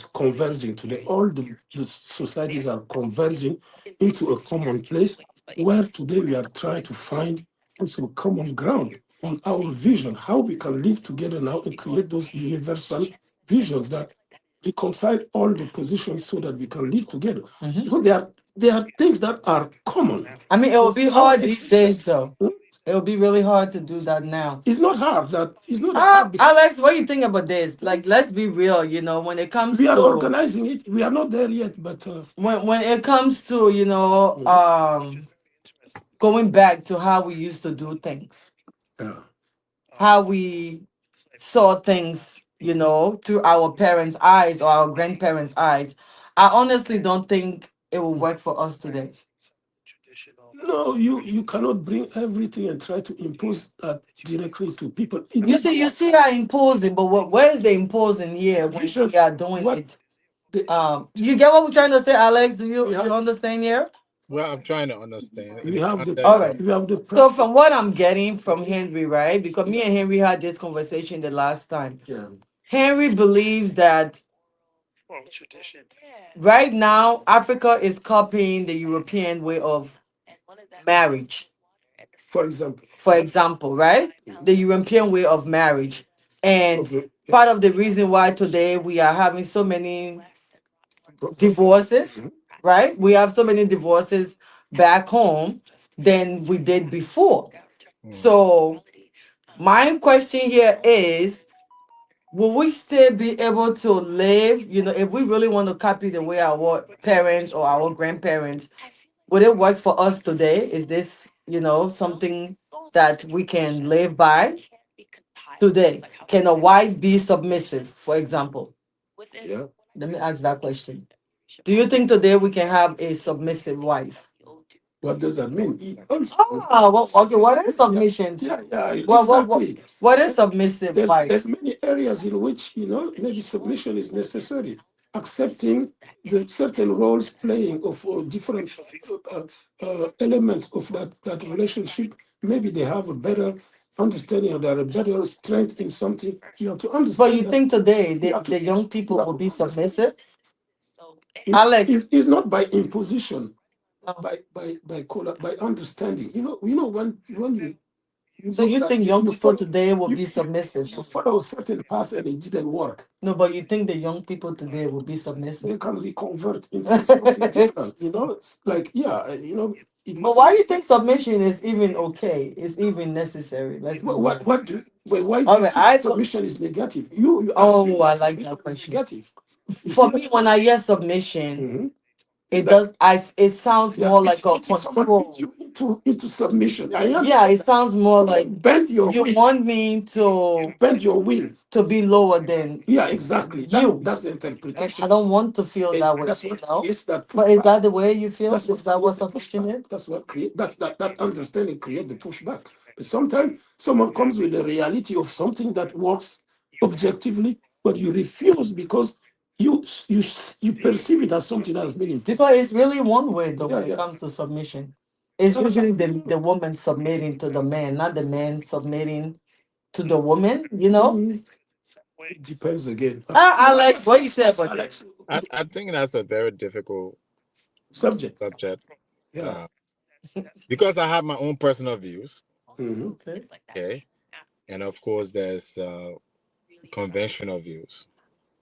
converging today. All the societies are converging into a common place where today we are trying to find also common ground on our vision, how we can live together now and create those universal visions that reconcile all the positions so that we can live together. Because there are things that are common. I mean, it will be Of our hard these days, existence. though. It will be really hard to do that now. It's not hard. That it's not hard because Alex, what do you think about this? Like, let's be real. When it comes we are to organizing it. We are not there yet, but when it comes to going back to how we used to do things, yeah. how we saw things, through our parents' eyes or our grandparents' eyes. I honestly don't think it will work for us today. No, you cannot bring everything and try to impose that directly to people. You see how imposing, but where is the imposing here when Vision, we are doing what it? the, You get what we're trying to say, Alex? Do you we have, you understand here? Well, I'm trying to understand in we the have the All context right. of we have the So practice. from what I'm getting from Henry, right? Because me Yeah, and Henry had this conversation the last time. yeah. Henry believes that right now Africa is copying the European way of marriage. For example, For example, right? The European way of marriage. And okay, yeah. part of the reason why today we are having so many divorces, Mhm. right? We have so many divorces back home than we did before. mm, So my question here is, will we still be able to live, if we really want to copy the way our parents or our grandparents, would it work for us today? Is this, something that we can live by today? Can a wife be submissive, for example? Yeah. Let me ask that question. Do you think today we can have a submissive wife? What does that mean? Also, Oh, well, okay. What is yeah, submission? yeah, What what what, exactly. what is submissive wife? There's many areas in which maybe submission is necessary. Accepting the certain roles playing of different elements of that relationship. Maybe they have a better understanding or they're a better strength in something. You have to But understand you that. think today You the, have to the young you people have will to be understand. submissive? Alex, It's not by imposition, um, by understanding. When you so look you at think young you people follow today will you, be submissive? you follow a certain path and it didn't work. No, but you think the young people today will be submissive? They can reconvert into something different. It's like it But was why you think submission is even okay? It's even necessary? Let's be real. why do All you right, think submission is negative? You assume oh, I that like submission that is question. negative. You For see me, when I hear submission, Mhm. it That does. It sounds yeah, more it's like a putting someone control. into submission. I Yeah, understand it that. sounds more like Like bend your you will, want me to bend your will. be lower than Yeah, exactly. you. That's the And I interpretation. don't want to feel And that way, that's what creates that But is pushback. that the way you feel? That's Is what that what creates the submission pushback. is? That's what create that understanding create the pushback. But sometimes someone comes with the reality of something that works objectively, but you refuse because you you perceive it as something that has been imposed. Because it's really one way though Yeah, when it yeah. comes to submission. It's usually the woman submitting to the man, not the man submitting to the woman, Mm, it depends again. Alex, what you say about that? Alex I think that's a very difficult subject. subject Yeah. uh, because I have my own personal views. Mhm. Okay. Okay, and of course there's conventional views.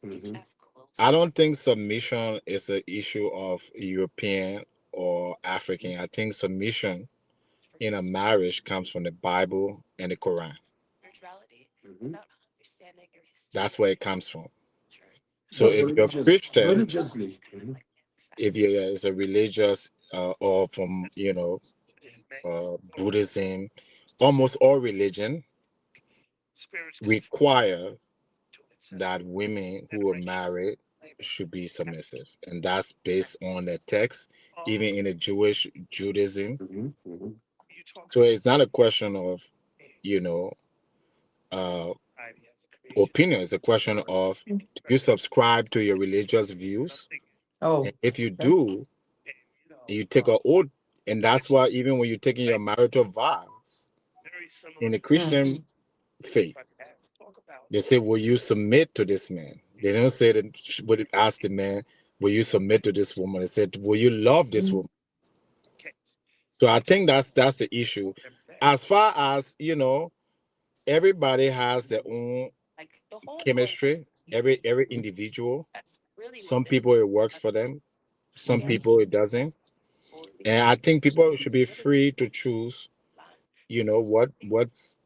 Mhm. I don't think submission is an issue of European or African. I think submission in a marriage comes from the Bible and the Quran. Mhm. That's where it comes from. So That's if you're Christian, religiously. Mhm. if you is a religious or from Buddhism, almost all religion require that women who are married should be submissive, and that's based on the text, even in the Jewish Judaism. Mhm. Mhm. So it's not a question of you know uh, opinion. It's a question of do you subscribe to your religious views, Oh, and if you okay. do, you take a oath, and that's why even when you're taking your marital vows in the Mm. Christian faith, they say, "Will you submit to this man?" They don't say that. Would ask the man, "Will you submit to this woman?" They said, "Will you love this Mm, woman?" So I think that's the issue. As far as everybody has their own chemistry. Every individual. Some people it works for them. Some mhm, people it doesn't. And I think people should be free to choose. What's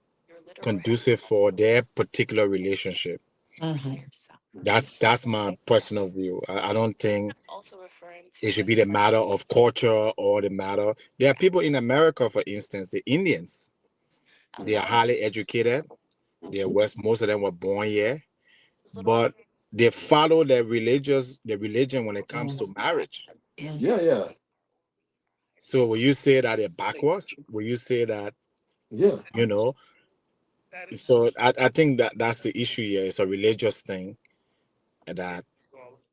conducive for their particular relationship. mhm. That's my personal view. I don't think it should be the matter of culture or the matter. There are people in America, for instance, the Indians. They are highly educated. They are West. Most of them were born here, but they follow the religion when it comes to marriage. Yeah, yeah, So will you say that they're backwards? Will you say that yeah. you know? So I think that's the issue here. It's a religious thing that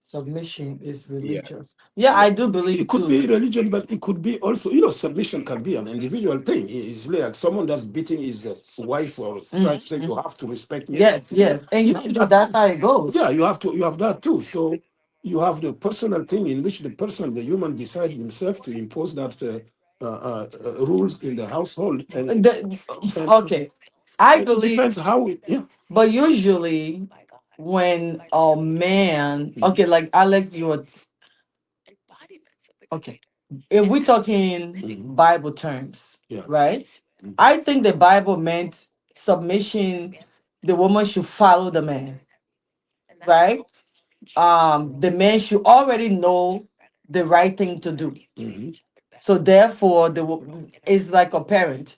Submission is yeah religious. Yeah, yeah. I do It believe could too. be religion, but it could be also, submission can be an individual thing. It's like someone that's beating his wife or trying to Mhm, say you mhm. have to respect me. Yes, Yeah, yes. And you have usually that that's too. how it goes. Yeah, you have that too. So you have the personal thing in which the human decide himself to impose that rules in the household, and Okay. I it believe, depends how it. Yeah. but usually when a man, Mhm. okay, like Alex, you were, okay, if we're talking Mhm. Bible terms, Yeah. right? Mhm. I think the Bible meant submission, the woman should follow the man, right? The man should already know the right thing to do. Mhm. So therefore, it's like a parent.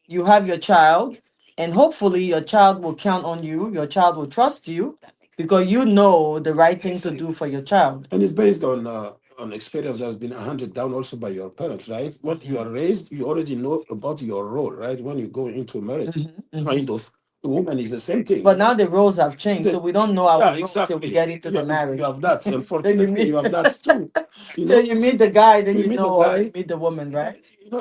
You have your child, and hopefully your child will count on you. Your child will trust you because you know the right thing to do for your child. And it's based on experience that's been handed down also by your parents, right? What you are raised, you already know about your role, right? When you go into a marriage, Mhm, mhm. kind of, the woman is the same thing. But now the roles have changed, so The- we don't know our yeah, role till we exactly. get into the You marriage. have that. Then you Unfortunately, you meet, have that too. You till know, you meet the guy, then you you meet a know, or then you guy, meet the woman, right?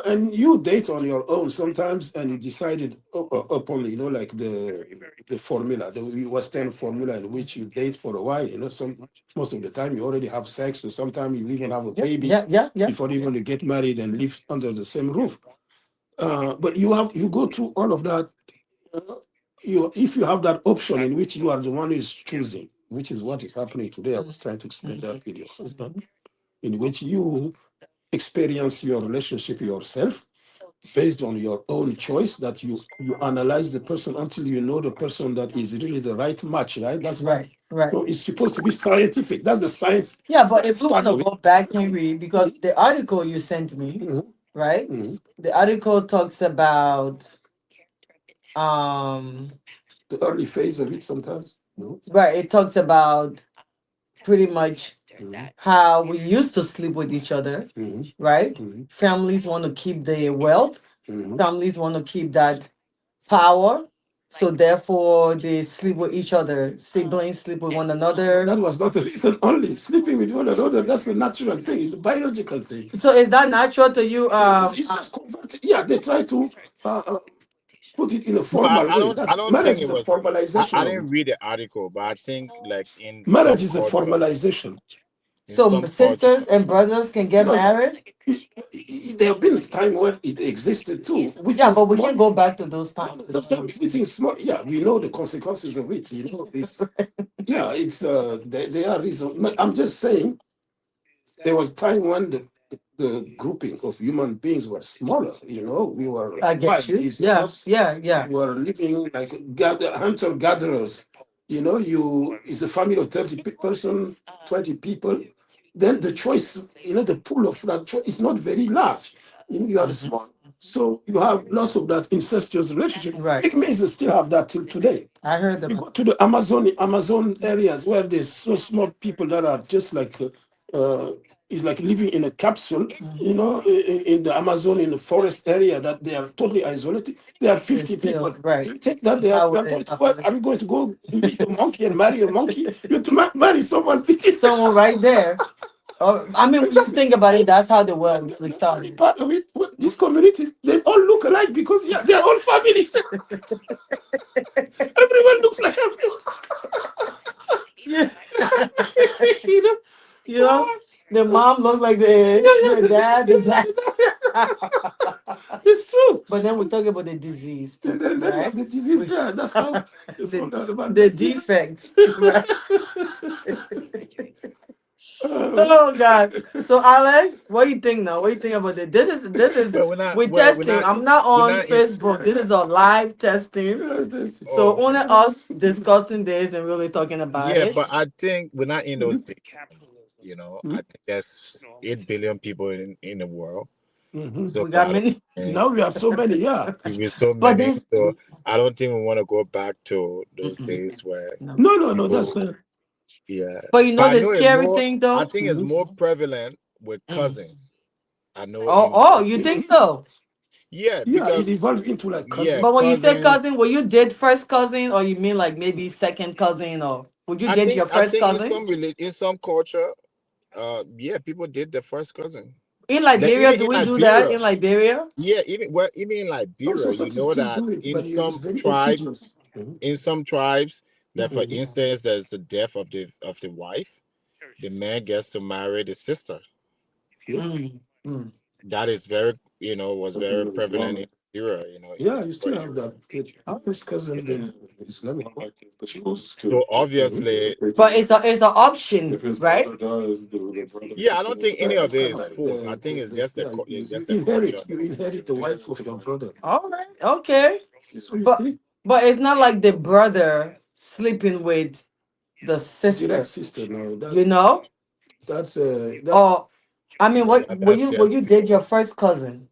and you date on your own sometimes, and you decided upon, like the formula, the Western formula in which you date for a while. Most of the time you already have sex, and sometimes you even have a Yeah, baby yeah, yeah, yeah. before even you get married and live under the same roof. But you go through all of that. uh, if you have that option in which you are the one who is choosing, which is what is happening today. I was trying to explain that with your husband, in which you experience your relationship yourself based on your own choice, that you analyze the person until you know the person that is really the right match, right? That's what. Right, right. So it's supposed to be scientific. That's the science. Yeah, but if we want Part to of it. go back, Henry, because the article you sent me, Mhm, right? mhm. The article talks about um The early phase of it sometimes. Mhm, right, it talks about pretty much mhm, how we used to sleep with each other, mhm, right? mhm, Families want to keep their wealth, mhm. families want to keep that power. So therefore they sleep with each other. Siblings sleep with one another. That was not the reason only. Sleeping with one another, that's the natural thing. It's a biological thing. So is that natural to you? It's just converted. Yeah, they try to put it in a No, formal I way. don't. I That's don't think marriage it is a was. formalization I of didn't it. read the article, but I think like in Marriage some is a culture, formalization. in So some culture, sisters and brothers can get No, married? there have been time where it existed too, which Yeah, was but we small. can go back to those No, times, is that's what not I'm everything saying. is small. Yeah, we know the consequences of it. It's yeah, it's they are reason. I'm just saying there was time when the grouping of human beings were smaller. We were I get five, you. is Yeah, us. yeah, yeah. We were living like hunter gatherers. You is a family of 30 person, 20 people. Then the choice, the pool of that choice is not very large. You are Mhm. small, so you have lots of that incestuous relationship. Right. Pygmies still have that till today. I heard You about. go to the Amazon areas where there's so small people that are just like is like living in a capsule, Mhm. in the Amazon, in the forest area, that they are totally isolated. There are It's 50 people. still right. Do you think that they How are they going to what? operate. Are you going to go meet a monkey and marry a monkey? You have to marry someone between. Someone right there. Oh, I mean, when you Exactly. think about it, that's how the world The was funny started. part of it, these communities, they all look alike because yeah, they're all families. Everyone looks like everyone. Yeah. you know, You know, the mom looks like the dad, the dad. it's true. But then we talk about the disease too, Then you have right? the disease We- there. That's how you found out about the that. Yeah. defect, right? Uh, Oh God. So Alex, what do you think now? What do you think about it? This is Well, we're not. we Well, we're testing. not. I'm not We're on not in. Facebook. This is a live testing. yes, this So Oh, only okay. us discussing this and really talking about Yeah, it. but I think we're not in those Mhm. days. I Mhm. think there's 8 billion people in the world. Mhm. So We got I don't many. think Now we have so many. Yeah. with so But many. then So I don't think we want to go back to those mm-mm, days where no. No. That's people. Yeah, But you know but I the know it scary more. thing I though? think it's Mhm. more prevalent with Mm. cousins. I know Oh, you. oh, you think so? Yeah, Yeah. because It evolved into like yeah, cousin. But when you say cousins. cousin, will you date first cousin or you mean like maybe second cousin or would you date your I first think cousin? in some culture, yeah, people did the first cousin. In Like Liberia, even do in we do that Liberia, in Liberia? yeah, even in Some Liberia, you societies know still that do it, in but it's some very tribes, insidious. Mhm. that for Mhm. instance, there's the death of the wife, the man gets to marry the sister. Yeah. Mm, mm. That is very, was That's in very the prevalent in Islamic. Liberia, Yeah, you for still have that. First cousins, then Islamic. The Jews. so Mhm. obviously, But it's an option, If his right? brother dies, the brother yeah, I takes don't over think the any of It's it kind of is like forced. I think it's just yeah, it's you just a culture. you inherit the wife of your brother. All right, okay. So you But see, but it's not like the brother sleeping with the direct sister, sister now. you know? That's Or I mean, No, what that's will just you date your first cousin?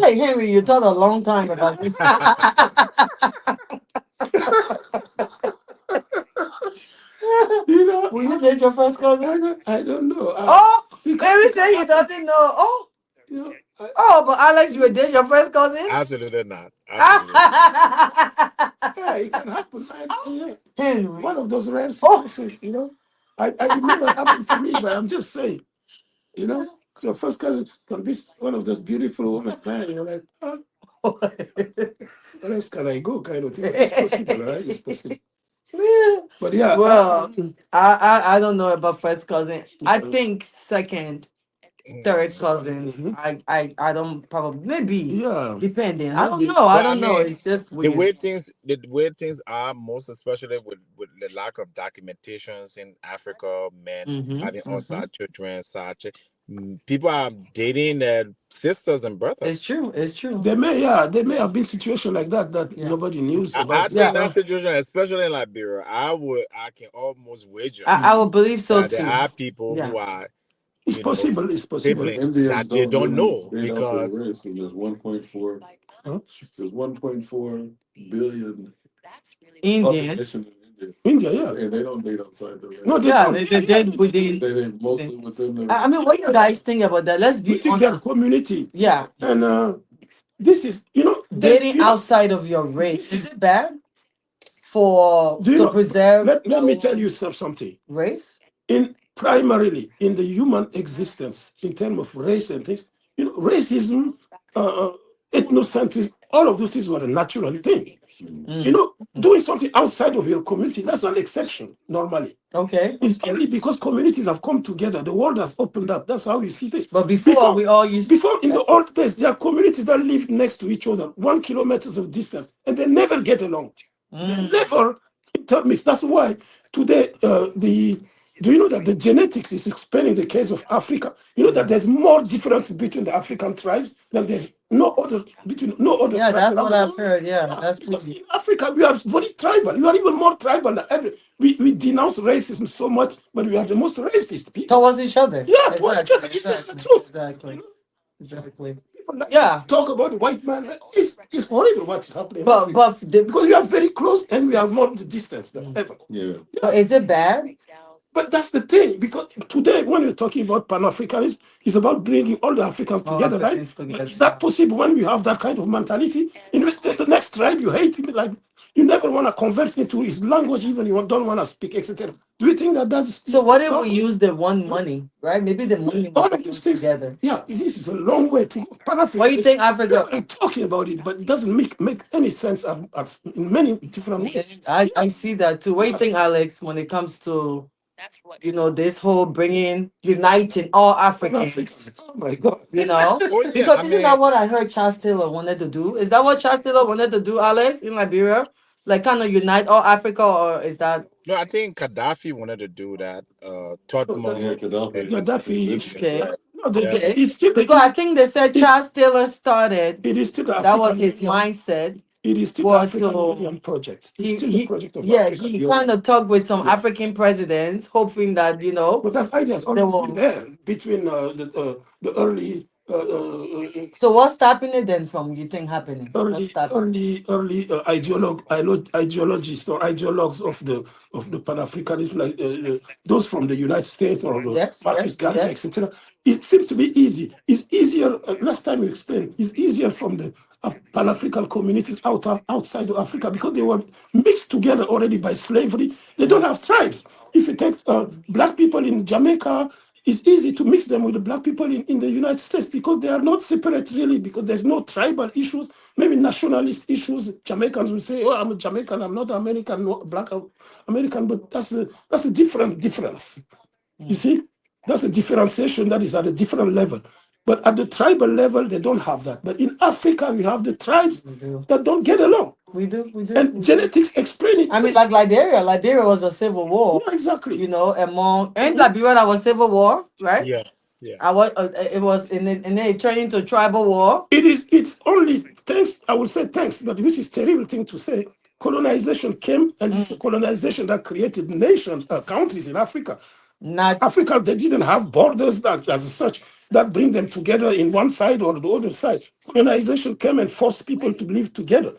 Hey Henry, you thought a long time about this. you know Will you date your first cousin? I don't know. Oh, Henry Because said he doesn't know. Oh, you know I, oh, but Alex, you will date your first cousin? absolutely not. Absolutely not. yeah, it can happen. Yeah, Henry. one of those rare Oh. situations. It never happened to me, but I'm just saying. You know, so first cousin can be one of those beautiful women, man. You're like, where else can I go? Kind of thing. But it's possible, right? It's possible. But yeah, Well, I don't know about first cousin. I uh, think second, third cousins. mhm. I don't probably maybe Yeah, depending. I don't maybe. know. I But I don't know. mean, It's just weird. the way things are, most especially with the lack of documentations in Africa, men Mm-hmm. having Mm-hmm. outside children, such people are dating their sisters and It's brothers. true. It's true. There may have been situations like that that Yeah. nobody knows I about. think That's Yeah. that why. situation, especially in Liberia, I can almost wager I would believe so that there too. are people Yeah. who are, It's possible. It's possible. siblings Indians that they don't don't really know they know their because race, and there's 1.4. Huh? There's 1.4 billion Indians. population in India. India, yeah, and they don't date outside the race. No, they Yeah, don't. they Yeah, yeah. did within. They date mostly within the I race. mean, what you guys think about that? Let's We be think they're honest. community, Yeah, and this is dating outside of your race this is is it bad for do you to know? preserve Let me tell our you something. race? In primarily in the human existence, in terms of race and things, racism, ethnocentrism, all of those things were a natural thing. Mm. Doing something outside of your community, that's an exception normally. Okay, It's only because communities have come together, the world has opened up. That's how you see things. but before Before, we all used. before in the old days, there are communities that live next to each other, 1 kilometers of distance, and they never get along. They never intermix. That's why today the do you know that the genetics is explaining the case of Africa? You know that there's more difference between the African tribes than there's no other between no other Yeah, tribes that's around what the I've world. heard. Yeah, Yeah, that's because pretty. in Africa we are very tribal. You are even more tribal than ever. We denounce racism so much, but we are the most racist people. Towards each other. Yeah, toward each other. Exactly. It's just the Exactly. truth. Exactly. You know? Exactly. People like to Yeah, talk about the white man. It's horrible what's happening in but Africa. but the Because we are very close and we are more distant than ever. Yeah. but Yeah. is it bad? But that's the thing, because today, when you're talking about Pan Africanism, it's about bringing all the Africans All together, right? Africans together. But is that possible when you have that kind of mentality? In which the next tribe you hate him, like you never want to convert into his language, even you don't want to speak, etc. Do you think that that's So what if we normal? use the one money, right? Maybe the money will All bring of these us things, together. yeah, this is a long way to Pan What do you think, Africanism. Africa? We're talking about it, but it doesn't make any sense in many different ways. I see that too. What do you Yeah. think, Alex, when it comes to this whole bringing, uniting all Pan Africans? Africans. Oh my God. Oh yeah, Because I isn't mean, that what I heard Charles Taylor wanted to do? Is that what Charles Taylor wanted to do, Alex, in Liberia? Like kind of unite all Africa, or is that no, I think Gaddafi wanted to do that. Yeah, Tottenham, Gaddafi. okay? No, yeah, it's still Because I think they said it, Charles Taylor started. it is still the That was African his Union. mindset. It is still the Was African to Union project. It's he still the project of yeah Africa. he kind of talked with some Yeah. African presidents, hoping that But that idea has they always been will. there between the early So what's stopping it then from you think happening? What's stopping? ideologists or ideologues of the Pan Africanism, like those from the United States or Yes, Marcus yes, Garvey, yes. etc. It seems to be easy. It's easier. Last time you explained, it's easier from the Pan African communities outside of Africa because they were mixed together already by slavery. They don't have tribes. If you take black people in Jamaica, it's easy to mix them with the black people in the United States because they are not separate really, because there's no tribal issues, maybe nationalist issues. Jamaicans will say, oh, I'm a Jamaican, I'm not American, not black American, but that's a different difference. You see, that's a differentiation that is at a different level. But at the tribal level, they don't have that. But in Africa, we have the tribes that don't get along. We do, we do. And genetics explain it. I mean, like Liberia. Liberia was a civil war. Yeah, exactly. Among and Liberia that was civil war, right? yeah, yeah. I was. It was, and then it turned into tribal war. It's only thanks, I would say thanks, but this is terrible thing to say. Colonization came, and it's a colonization that created nations, countries in Africa. Not Africa, they didn't have borders that as such that bring them together in one side or the other side. Colonization came and forced people to live together.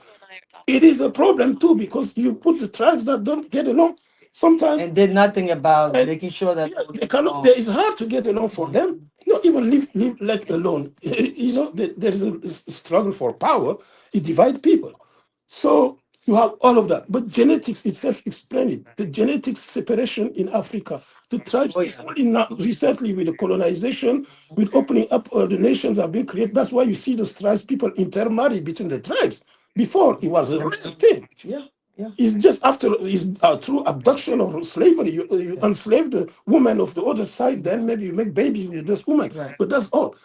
It is a problem too because you put the tribes that don't get along sometimes, and did nothing about and making sure that they cannot. There is hard to get along for them. Not even live let alone. There's a struggle for power. It divides people. So you have all of that. But genetics itself explain it. The genetic separation in Africa, the tribes, is only now recently with the colonization, with opening up the nations have been created. That's why you see those tribes, people intermarry between the tribes. Before it was a real thing. yeah. It's just after through abduction or slavery, you enslave the woman of the other side, then maybe you make babies with this woman. Right. But that's all.